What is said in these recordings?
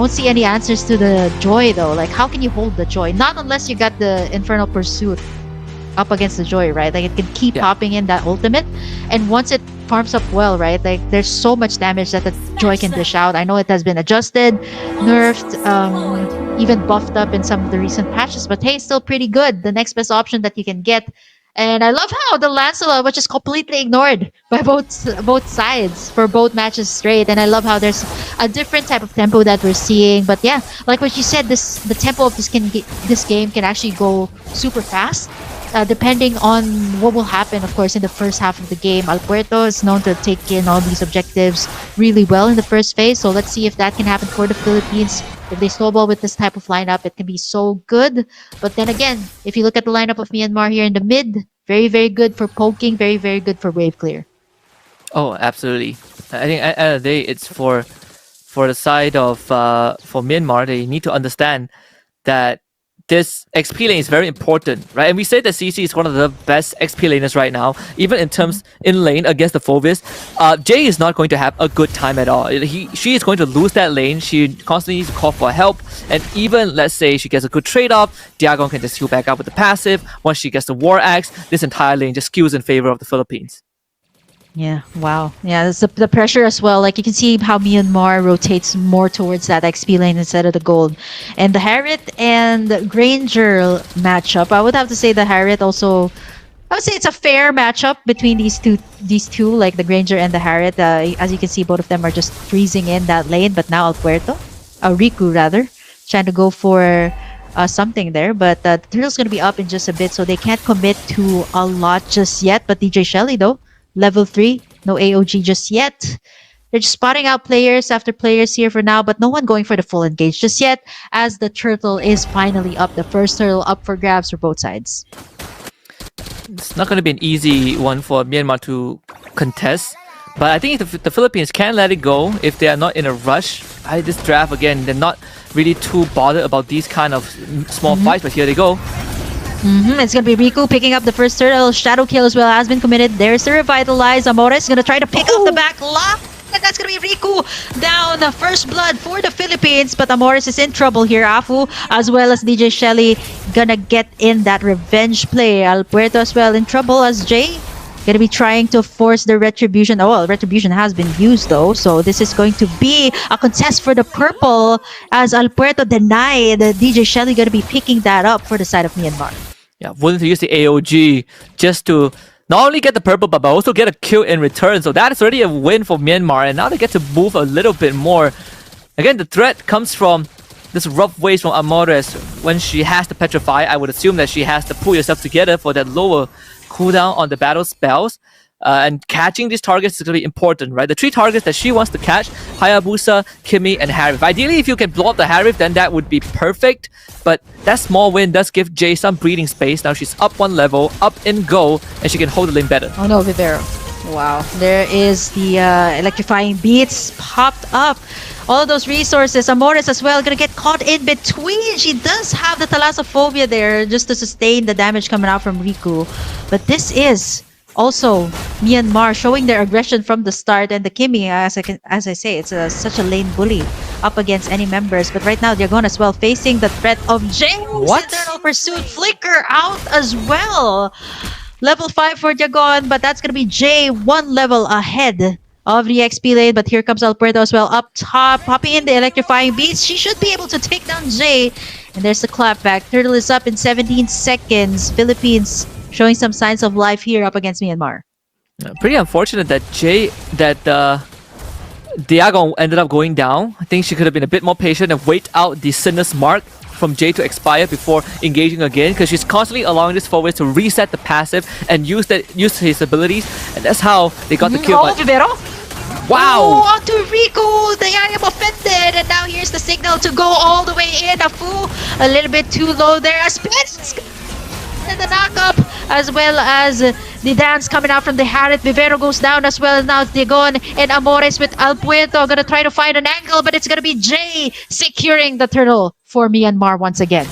don't see any answers to the Joy though. Like, how can you hold the Joy? Not unless you got the Infernal Pursuit up against the Joy, right? Like, it can keep popping in that ultimate, and once it farms up well, right? Like, there's so much damage that the Joy can dish out. I know it has been adjusted, nerfed, even buffed up in some of the recent patches, but hey, still pretty good. The next best option that you can get. And I love how the Lancelot was just completely ignored by both sides for both matches straight. And I love how there's a different type of tempo that we're seeing. But yeah, like what you said, the tempo of this game can actually go super fast. Depending on what will happen, of course, in the first half of the game. 𝐈𝐿𝐴 is known to take in all these objectives really well in the first phase, so let's see if that can happen for the Philippines. If they snowball with this type of lineup, it can be so good. But then again, if you look at the lineup of Myanmar here in the mid, very, very good for poking, very, very good for wave clear. Oh, absolutely. I think at the end of the day, it's for the side of for Myanmar, they need to understand that this XP lane is very important, right? And we say that CC is one of the best XP laners right now, even in terms in lane against the Phovis. Jay is not going to have a good time at all. She is going to lose that lane. She constantly needs to call for help, and even let's say she gets a good trade-off, 𝐷IAGON can just heal back up with the passive. Once she gets the War Axe, this entire lane just skews in favor of the Philippines. Yeah, wow. Yeah, there's the pressure as well. Like, you can see how Myanmar rotates more towards that XP lane instead of the gold. And the Harriet and Granger matchup, I would have to say the Harriet also, I would say it's a fair matchup between these two, like the Granger and the Harriet. As you can see, both of them are just freezing in that lane. But now Riku rather, trying to go for something there. But the Turtle's going to be up in just a bit, so they can't commit to a lot just yet. But DJ Shelly though, Level 3, no AOG just yet. They're just spotting out players after players here for now, but no one going for the full engage just yet, as the Turtle is finally up. The first Turtle up for grabs for both sides. It's not going to be an easy one for Myanmar to contest, but I think if the Philippines can let it go if they are not in a rush. This draft, again, they're not really too bothered about these kind of small fights, but here they go. It's going to be Riku picking up the first turtle. Shadow kill as well has been committed. There's the revitalize. Amores going to try to pick up the back lock. And that's going to be Riku down. The first blood for the Philippines. But Amores is in trouble here. Afu as well as DJ Shelly going to get in that revenge play. 𝐈𝐴 as well in trouble as Jay going to be trying to force the retribution. Oh, well, retribution has been used though. So this is going to be a contest for the purple as 𝐈𝐴 denied. DJ Shelly going to be picking that up for the side of Myanmar. Yeah, willing to use the AOG just to not only get the purple but also get a kill in return. So that is already a win for Myanmar, and now they get to move a little bit more. Again, the threat comes from this rough ways from Amores. When she has the Petrify, I would assume that she has to pull yourself together for that lower cooldown on the battle spells. And catching these targets is going to be important, right? The 3 targets that she wants to catch: Hayabusa, Kimmy, and Harif. Ideally, if you can blow up the Harif, then that would be perfect. But that small win does give Jay some breathing space. Now she's up 1 level, up in goal, and she can hold the lane better. Oh no, Vivero. Wow. There is the electrifying beats popped up. All of those resources. Amores as well gonna get caught in between. She does have the Thalassophobia there just to sustain the damage coming out from Riku. But this is also Myanmar showing their aggression from the start, and the Kimmy, as I say, it's such a lane bully up against any members. But right now, 𝐷IAGON as well facing the threat of Jay's Eternal Pursuit. Flicker out as well. Level 5 for 𝐷IAGON, but that's gonna be Jay 1 level ahead of the XP lane. But here comes 𝐈𝐴 as well up top, popping in the electrifying beats. She should be able to take down Jay. And there's the clapback. Turtle is up in 17 seconds. Philippines showing some signs of life here up against Myanmar. Pretty unfortunate that 𝐷IAGON ended up going down. I think she could have been a bit more patient and wait out the Sinner's Mark from Jay to expire before engaging again, because she's constantly allowing this forward to reset the passive and use his abilities, and that's how they got the kill. Wow! Oh, onto Riku! They are offended, and now here's the signal to go all the way in. Afu a little bit too low there. A split! And the knock-up, as well as the dance coming out from the Harriet. Vivero goes down as well. Now it's 𝐷IAGON and Amores with 𝐈𝐴 gonna try to find an angle, but it's gonna be Jay securing the turtle for Myanmar once again.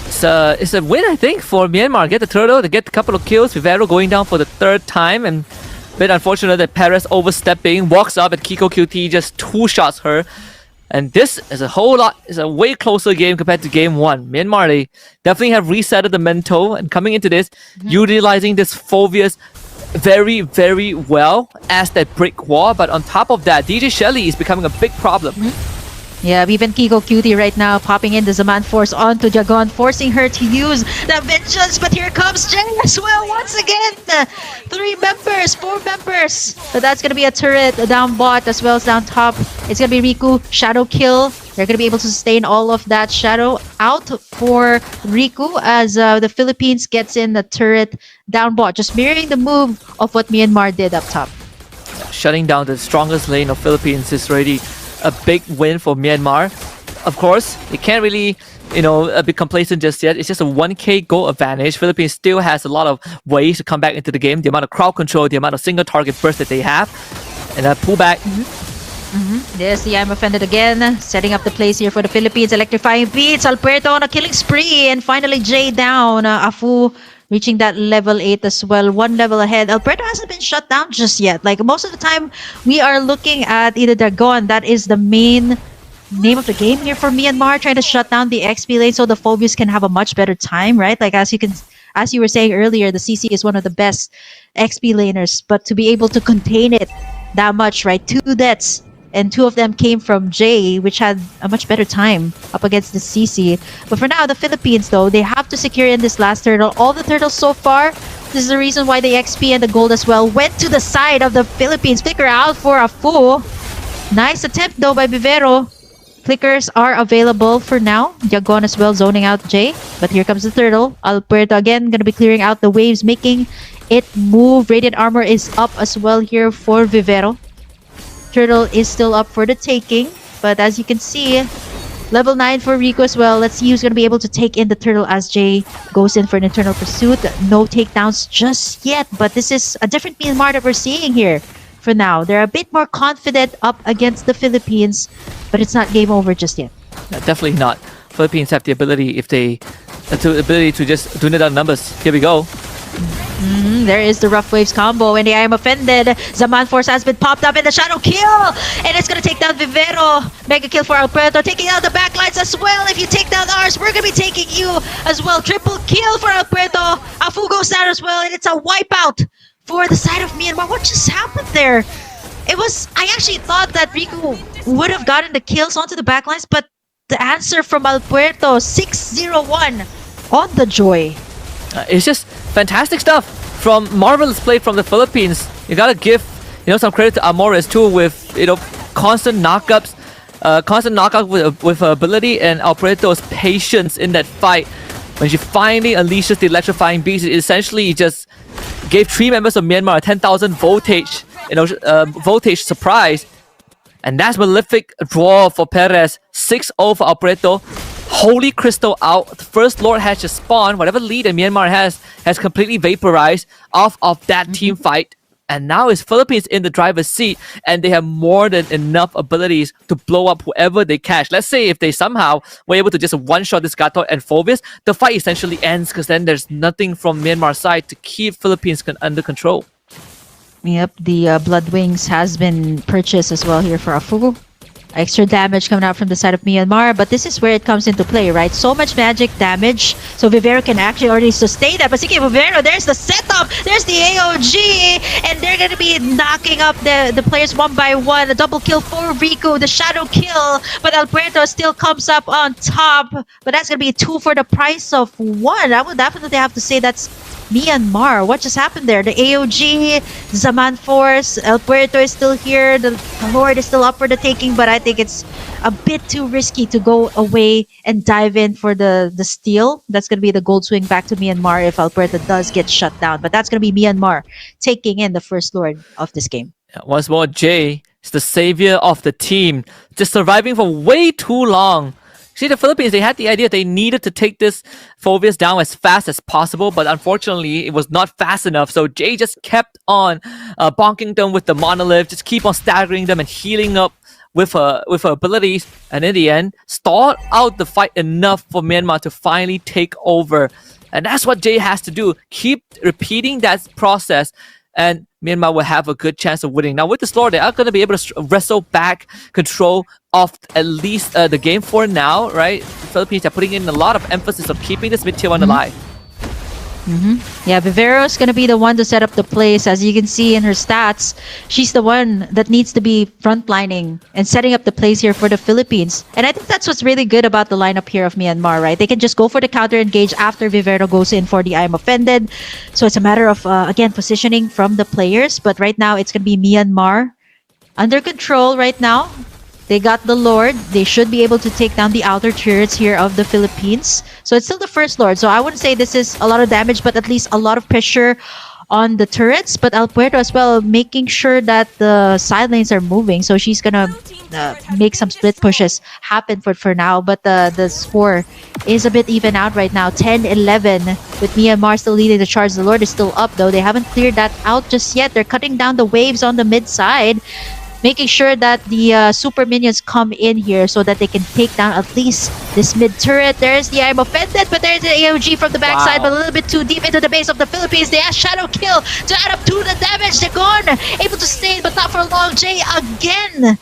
It's a win, I think, for Myanmar. Get the turtle, to get a couple of kills. Vivero going down for the 3rd time, and a bit unfortunate that Perez overstepping, walks up, and 𝐒𝐿 QT just 2-shots her. And this is a way closer game compared to game one. Myanmar, they definitely have resetted the mental and coming into this, utilizing this Phoveus very, very well as that brick wall. But on top of that, DJ Shelly is becoming a big problem. Yeah, even Kiko Cutie right now popping in the Zaman Force onto Jagon, forcing her to use the Vengeance. But here comes Jay as well once again. 3 members, 4 members. But that's going to be a turret down bot as well as down top. It's going to be Riku, Shadow Kill. They're going to be able to sustain all of that Shadow out for Riku as the Philippines gets in the turret down bot. Just mirroring the move of what Myanmar did up top. Shutting down the strongest lane of Philippines is already a big win for Myanmar. Of course, they can't really, be complacent just yet. It's just a 1k goal advantage. Philippines still has a lot of ways to come back into the game. The amount of crowd control, the amount of single target burst that they have, and that pullback. There's the I'm offended again, setting up the place here for the Philippines. Electrifying beats, Alberto on a killing spree, and finally Jay down. Afu reaching that level 8 as well, 1 level ahead. Alberto hasn't been shut down just yet. Like most of the time, we are looking at either Dragon, that is the main name of the game here for Myanmar, trying to shut down the XP lane so the Phoveus can have a much better time, right? Like as you were saying earlier, the CC is one of the best XP laners, but to be able to contain it that much, right? 2 deaths. And 2 of them came from Jay, which had a much better time up against the CC. But for now, the Philippines, though, they have to secure in this last turtle. All the turtles so far, this is the reason why the XP and the gold as well went to the side of the Philippines. Flicker out for a fool. Nice attempt, though, by Vivero. Flickers are available for now. Jagon as well, zoning out Jay. But here comes the turtle. Alberto again, going to be clearing out the waves, making it move. Radiant armor is up as well here for Vivero. Turtle is still up for the taking, but as you can see, level 9 for Rico as well. Let's see who's going to be able to take in the turtle as Jay goes in for an internal pursuit. No takedowns just yet, but this is a different Myanmar that we're seeing here for now. They're a bit more confident up against the Philippines, but it's not game over just yet. No, definitely not. Philippines have the ability to just tune it down numbers. Here we go. There is the Rough Waves combo, and I am offended. Zaman Force has been popped up in the Shadow Kill, and it's gonna take down Vivero. Mega kill for Alberto, taking out the backlines as well. If you take down ours, we're gonna be taking you as well. Triple kill for Alberto. Afu goes down as well, and it's a wipeout for the side of Myanmar. What just happened there? I actually thought that Riku would have gotten the kills onto the backlines, but the answer from Alberto, 6-0-1 on the Joy. It's just fantastic stuff from marvelous play from the Philippines. You gotta give some credit to Amores too with constant knockups, with her ability, and Alberto's patience in that fight. When she finally unleashes the electrifying beast, it essentially just gave 3 members of Myanmar a 10,000 voltage surprise, and that's malefic draw for Perez. 6-0 for Alberto. Holy Crystal out. The First Lord has just spawned. Whatever lead that Myanmar has completely vaporized off of that team fight. And now it's Philippines in the driver's seat, and they have more than enough abilities to blow up whoever they catch. Let's say if they somehow were able to just one-shot this Gato and Phoveus, the fight essentially ends because then there's nothing from Myanmar's side to keep Philippines under control. Yep, the Blood Wings has been purchased as well here for Afu. Extra damage coming out from the side of Myanmar, but this is where it comes into play, right? So much magic damage, so Vivero can actually already sustain that. But speaking of Vivero, there's the setup, there's the AOG, and they're going to be knocking up the players one by one. A double kill for Riku, the shadow kill, but Alberto still comes up on top. But that's going to be 2 for the price of 1. I would definitely have to say that's Myanmar. What just happened there? The AOG, Zaman Force, Alberto is still here, the Lord is still up for the taking, but I think it's a bit too risky to go away and dive in for the steal. That's going to be the gold swing back to Myanmar if Alberto does get shut down, but that's going to be Myanmar taking in the First Lord of this game. Once more, Jay is the savior of the team, just surviving for way too long. See, the Philippines, they had the idea they needed to take this Phoveus down as fast as possible, but unfortunately, it was not fast enough. So Jay just kept on bonking them with the monolith, just keep on staggering them and healing up with her abilities, and in the end, stalled out the fight enough for Myanmar to finally take over. And that's what Jay has to do. Keep repeating that process, and Myanmar will have a good chance of winning. Now with this Lord, they are going to be able to wrestle back control of at least the game for now, right? The Philippines are putting in a lot of emphasis of keeping this mid tier one alive. Yeah, 𝐵𝐵𝐻 is going to be the one to set up the place. As you can see in her stats, she's the one that needs to be frontlining and setting up the plays here for the Philippines. And I think that's what's really good about the lineup here of Myanmar, right? They can just go for the counter engage after 𝐵𝐵𝐻 goes in for the I'm offended. So it's a matter of, again, positioning from the players. But right now, it's going to be Myanmar under control right now. They got the Lord. They should be able to take down the outer turrets here of the Philippines. So it's still the first Lord. So I wouldn't say this is a lot of damage, but at least a lot of pressure on the turrets. But 𝐈𝐿 as well, making sure that the side lanes are moving. So she's going to make some split pushes happen for now. But the score is a bit even out right now. 10-11 with Myanmar still leading the charge. The Lord is still up though. They haven't cleared that out just yet. They're cutting down the waves on the mid side, making sure that the super minions come in here so that they can take down at least this mid turret. There's the I'm offended, but there's the AOG from the backside, but a little bit too deep into the base of the Philippines. They have shadow kill to add up to the damage. They're gone, able to stay, but not for long. Jay again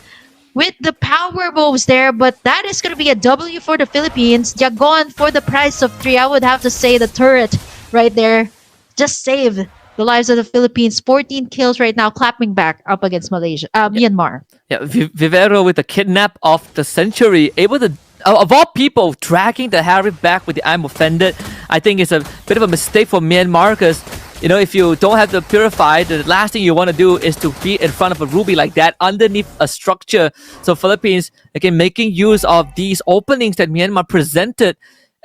with the power moves there, but that is going to be a W for the Philippines. They're gone for the price of 3. I would have to say the turret right there just saved the lives of the Philippines. 14 kills right now, clapping back up against Myanmar. Yeah, 𝐵𝐵𝐻 with the kidnap of the century, able to, of all people, dragging the Harry back with the I'm offended. I think it's a bit of a mistake for Myanmar because, you know, if you don't have the Purify, the last thing you want to do is to be in front of a Ruby like that underneath a structure. So Philippines, again, making use of these openings that Myanmar presented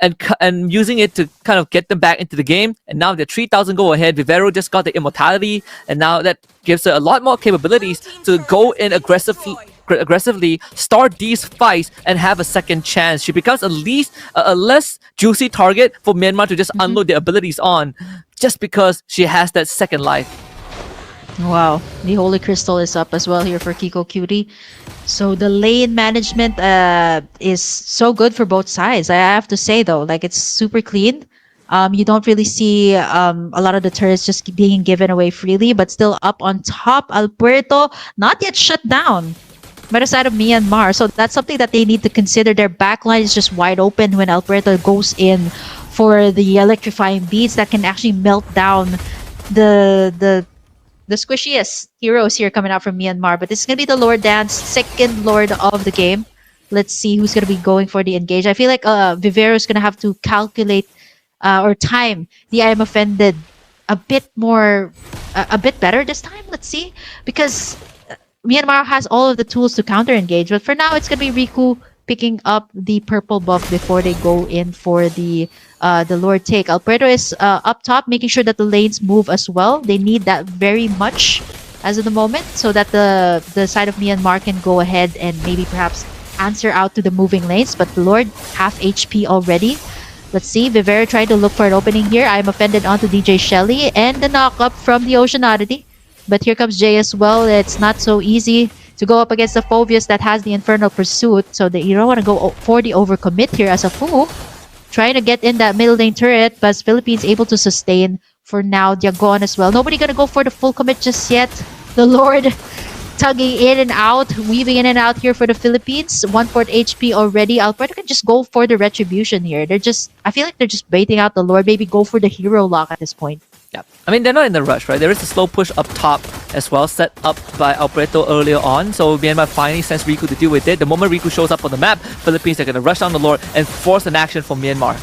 and using it to kind of get them back into the game. And now they're 3,000 go ahead. 𝐵𝐵𝐻 just got the immortality, and now that gives her a lot more capabilities to go in aggressively, start these fights, and have a second chance. She becomes at least a less juicy target for Myanmar to just unload their abilities on, just because she has that second life. Wow, the Holy Crystal is up as well here for 𝐒𝐿 Cutie. So the lane management is so good for both sides. I have to say though, like it's super clean. You don't really see a lot of the turrets just being given away freely, but still up on top. 𝐈𝐿 not yet shut down by the side of Myanmar. So that's something that they need to consider. Their backline is just wide open when 𝐈𝐿 goes in for the electrifying beats that can actually melt down the squishiest heroes here coming out from Myanmar. But this is going to be the Lord Dance, second Lord of the game. Let's see who's going to be going for the engage. I feel like 𝐵𝐵𝐻 is going to have to calculate or time the I'm offended a bit more, a bit better this time. Let's see. Because Myanmar has all of the tools to counter engage. But for now, it's going to be Rikku picking up the purple buff before they go in for the Lord take. 𝐈𝐿 is up top, making sure that the lanes move as well. They need that very much as of the moment, so that the side of Myanmar can go ahead and maybe perhaps answer out to the moving lanes. But the Lord, half HP already. Let's see, 𝐵𝐵𝐻 trying to look for an opening here. I'm offended onto DJ Shelly, and the knock up from the Ocean Oddity. But here comes Jay as well. It's not so easy to go up against the Phoveus that has the Infernal Pursuit. So you don't want to go for the overcommit here as a fool. Trying to get in that middle lane turret, but Philippines able to sustain for now. Diagon as well. Nobody gonna go for the full commit just yet. The Lord tugging in and out, weaving in and out here for the Philippines. 1/4 HP already. 𝐈𝐿 can just go for the retribution here. I feel like they're just baiting out the Lord. Maybe go for the hero lock at this point. Yeah, I mean, they're not in the rush, right? There is a slow push up top as well, set up by 𝐈𝐿 earlier on. So Myanmar finally sends Rikku to deal with it. The moment Rikku shows up on the map, Philippines are going to rush down the Lord and force an action from Myanmar.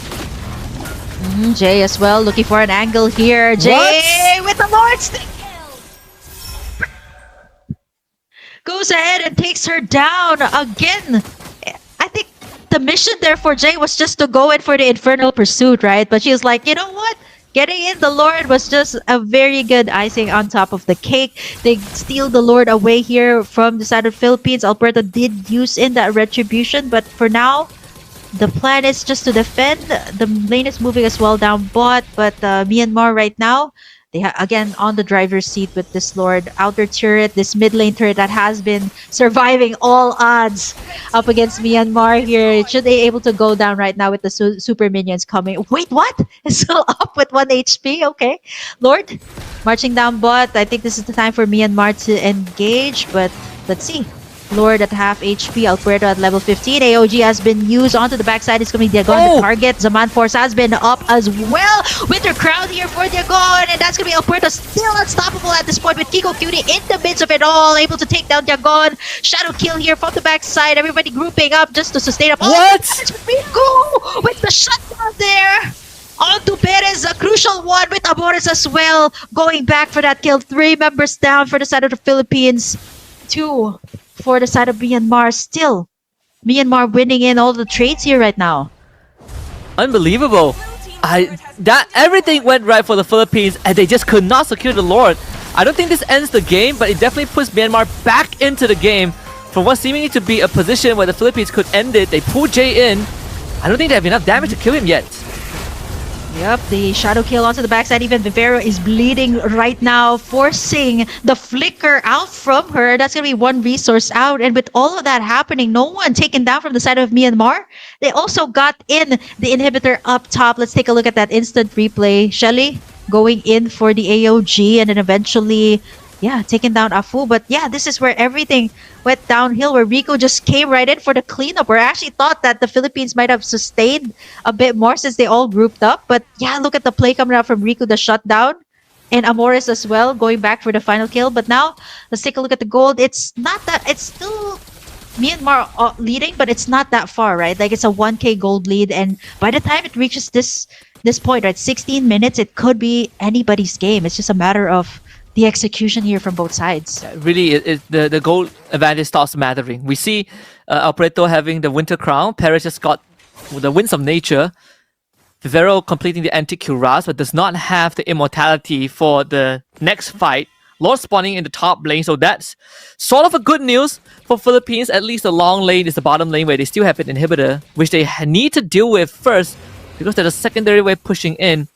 Jay as well, looking for an angle here. Jay with the Lord stick goes ahead and takes her down again. I think the mission there for Jay was just to go in for the Infernal Pursuit, right? But she was like, you know what? Getting in the Lord was just a very good icing on top of the cake. They steal the Lord away here from the side of Philippines. 𝐈𝐿 did use in that retribution, but for now, the plan is just to defend. The lane is moving as well down bot, but Myanmar right now, They again on the driver's seat with this Lord. Outer turret, this mid lane turret that has been surviving all odds up against Myanmar here. Should they able to go down right now with the super minions coming? Wait, what? It's still up with 1 HP. Okay, Lord marching down bot. I think this is the time for Myanmar to engage, but let's see. Lord at half HP, Alberto at level 15. AOG has been used onto the backside. It's going to be Diagon the target. Zaman Force has been up as well. Winter Crown here for Diagon, and that's going to be Alberto still unstoppable at this point with 𝐒𝐿𝐄 in the midst of it all, able to take down Diagon. Shadow kill here from the backside. Everybody grouping up just to sustain up. What? Rico with the shutdown there. On to Perez, a crucial one with Amores as well. Going back for that kill. 3 members down for the side of the Philippines. 2 for the side of Myanmar. Still, Myanmar winning in all the trades here right now. Unbelievable. That everything went right for the Philippines and they just could not secure the Lord. I don't think this ends the game, but it definitely puts Myanmar back into the game. From what seemingly to be a position where the Philippines could end it, they pull Jay in. I don't think they have enough damage to kill him yet. Yep, the shadow kill onto the backside. Even Vivero is bleeding right now, forcing the flicker out from her. That's going to be 1 resource out. And with all of that happening, no one taken down from the side of Myanmar. They also got in the inhibitor up top. Let's take a look at that instant replay. Shelly going in for the AOG and then eventually, yeah, taking down Afu. But yeah, this is where everything went downhill, where Rico just came right in for the cleanup. Where I actually thought that the Philippines might have sustained a bit more since they all grouped up. But yeah, look at the play coming out from Rico, the shutdown. And Amores as well, going back for the final kill. But now, let's take a look at the gold. It's not that, it's still Myanmar leading, but it's not that far, right? Like, it's a 1k gold lead. And by the time it reaches this point, right, 16 minutes, it could be anybody's game. It's just a matter of the execution here from both sides. Really, the goal advantage starts mattering. We see Alberto having the Winter Crown. Perez just got the Winds of Nature. Vivero completing the anti-Cuirass, but does not have the immortality for the next fight. Lord spawning in the top lane, so that's sort of a good news for Philippines. At least the long lane is the bottom lane where they still have an inhibitor, which they need to deal with first because there's a secondary wave pushing in.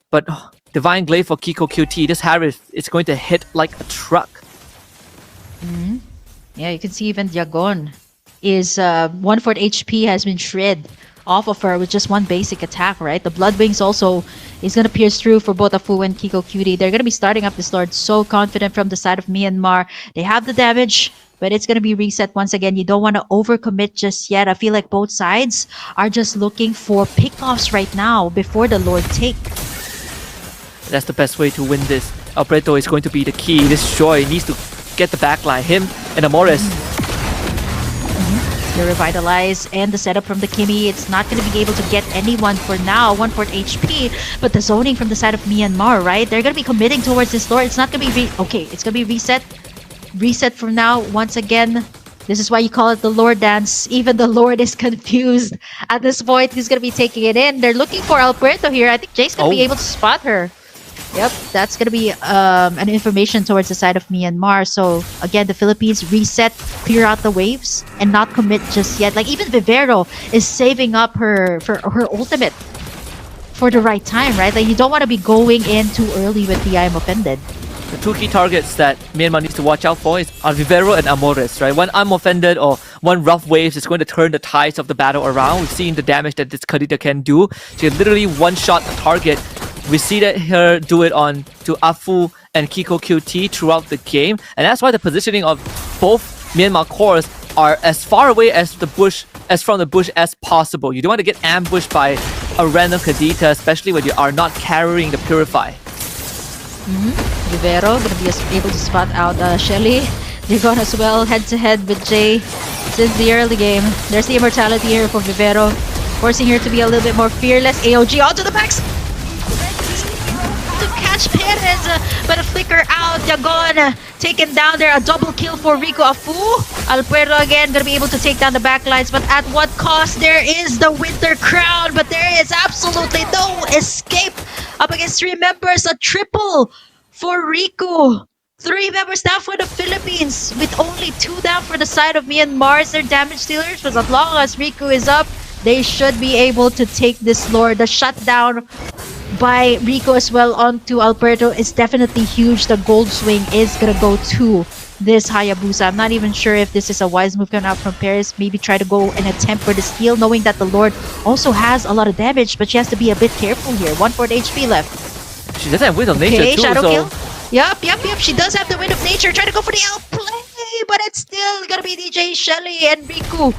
But Divine Glaive for Kiko QT. This Harris is going to hit like a truck. Yeah, you can see even Diagon is 1/4 HP has been shred off of her with just 1 basic attack, right? The Blood Wings also is going to pierce through for both Afu and Kiko QT. They're going to be starting up this Lord so confident from the side of Myanmar. They have the damage, but it's going to be reset once again. You don't want to overcommit just yet. I feel like both sides are just looking for pickoffs right now before the Lord take. That's the best way to win this. Alberto is going to be the key. This Joy needs to get the backline. Him and Amores. The Revitalize and the setup from the Kimmy. It's not going to be able to get anyone for now. 1/4 HP. But the zoning from the side of Myanmar, right? They're going to be committing towards this Lord. It's not going to be... okay, it's going to be reset. Reset from now. Once again, this is why you call it the Lord dance. Even the Lord is confused at this point. He's going to be taking it in. They're looking for Alberto here. I think Jay's going to be able to spot her. Yep, that's going to be an information towards the side of Myanmar. So, again, the Philippines reset, clear out the waves, and not commit just yet. Like, even Vivero is saving up her ultimate for the right time, right? Like, you don't want to be going in too early with the I'm offended. The 2 key targets that Myanmar needs to watch out for are Vivero and Amores, right? One I'm offended or one rough waves is going to turn the tides of the battle around. We've seen the damage that this Kadita can do. She can literally one-shot a target. We see that her do it on to Afu and Kiko QT throughout the game, and that's why the positioning of both Myanmar cores are as far away as from the bush as possible. You don't want to get ambushed by a random Kadita, especially when you are not carrying the Purify. Vivero going to be able to spot out Shelly. They're going as well head-to-head with Jay since the early game. There's the immortality here for Vivero, forcing her to be a little bit more fearless. AOG onto the back. To catch Perez, but a flicker out. Diagon taken down there. A double kill for Rico Afu. Alberto again going to be able to take down the backlines, but at what cost? There is the Winter Crown, but there is absolutely no escape up against 3 members. A triple for Rico. 3 members down for the Philippines, with only 2 down for the side of Myanmar. Their damage dealers, but as long as Rico is up, they should be able to take this Lord. The shutdown by Rico as well onto Alberto is definitely huge. The gold swing is gonna go to this Hayabusa. I'm not even sure if this is a wise move coming out from Paris. Maybe try to go and attempt for the steal, knowing that the Lord also has a lot of damage, but she has to be a bit careful here. 1/4 HP left. She doesn't have Wind of Nature Okay, too, Shadow so Kill. Yep. She does have the Wind of Nature. Try to go for the outplay, but it's still gonna be DJ Shelly and Riku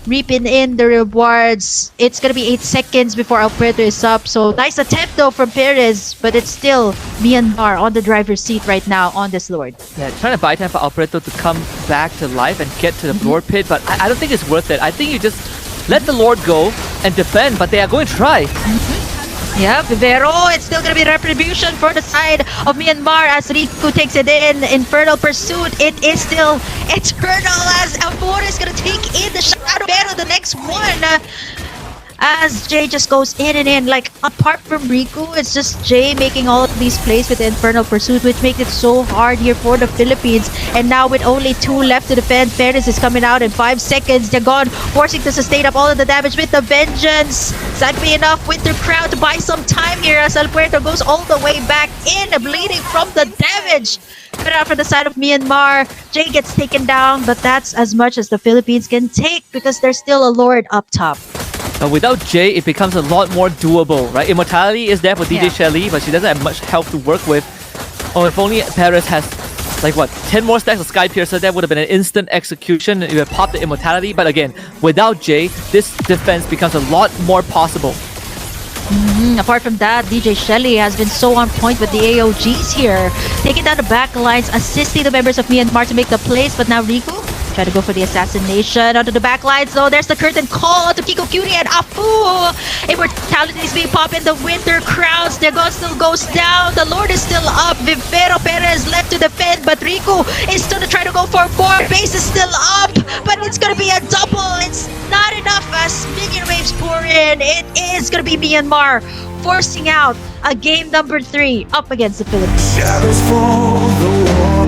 reaping in the rewards. It's gonna be 8 seconds before Alberto is up. So nice attempt though from Perez, but it's still Myanmar on the driver's seat right now on this Lord. yeah, trying to buy time for Alberto to come back to life and get to the Lord pit, but I don't think it's worth it. I think you just let the Lord go and defend, but they are going to try. Yeah, Vivero, it's still gonna be retribution for the side of Myanmar as Riku takes it in. Infernal Pursuit, it is still eternal as Alvor is gonna take in the Shadow Pero, the next one. As Jay just goes in and in, like apart from Riku, it's just Jay making all of these plays with the Infernal Pursuit, which makes it so hard here for the Philippines. And now with only 2 left to defend, Perez is coming out in 5 seconds. They're gone, forcing to sustain up all of the damage with the Vengeance. That'd be enough Winter Crown to buy some time here as Alberto goes all the way back in, bleeding from the damage. But out from the side of Myanmar, Jay gets taken down, but that's as much as the Philippines can take because there's still a Lord up top. Without Jay, it becomes a lot more doable, right? Immortality is there for DJ Shelly, but she doesn't have much health to work with. Oh, if only Paris has, like what, 10 more stacks of Sky Piercer, that would have been an instant execution. You have popped the Immortality, but again, without Jay, this defense becomes a lot more possible. Apart from that, DJ Shelly has been so on point with the AOGs here. Taking down the back lines, assisting the members of Myanmar to make the plays, but now Riku try to go for the assassination onto the back lines. So there's the curtain call to Kiko Cutie and Afu. Immortality is being popped in the Winter Crowns. Their gun still goes down. The Lord is still up. Vivero Perez left to defend, but Riku is still to try to go for more. Base is still up, but it's gonna be a double. It's not enough as minion waves pour in. It is gonna be Myanmar forcing out a game number 3 up against the Philippines. Shadows fall, the war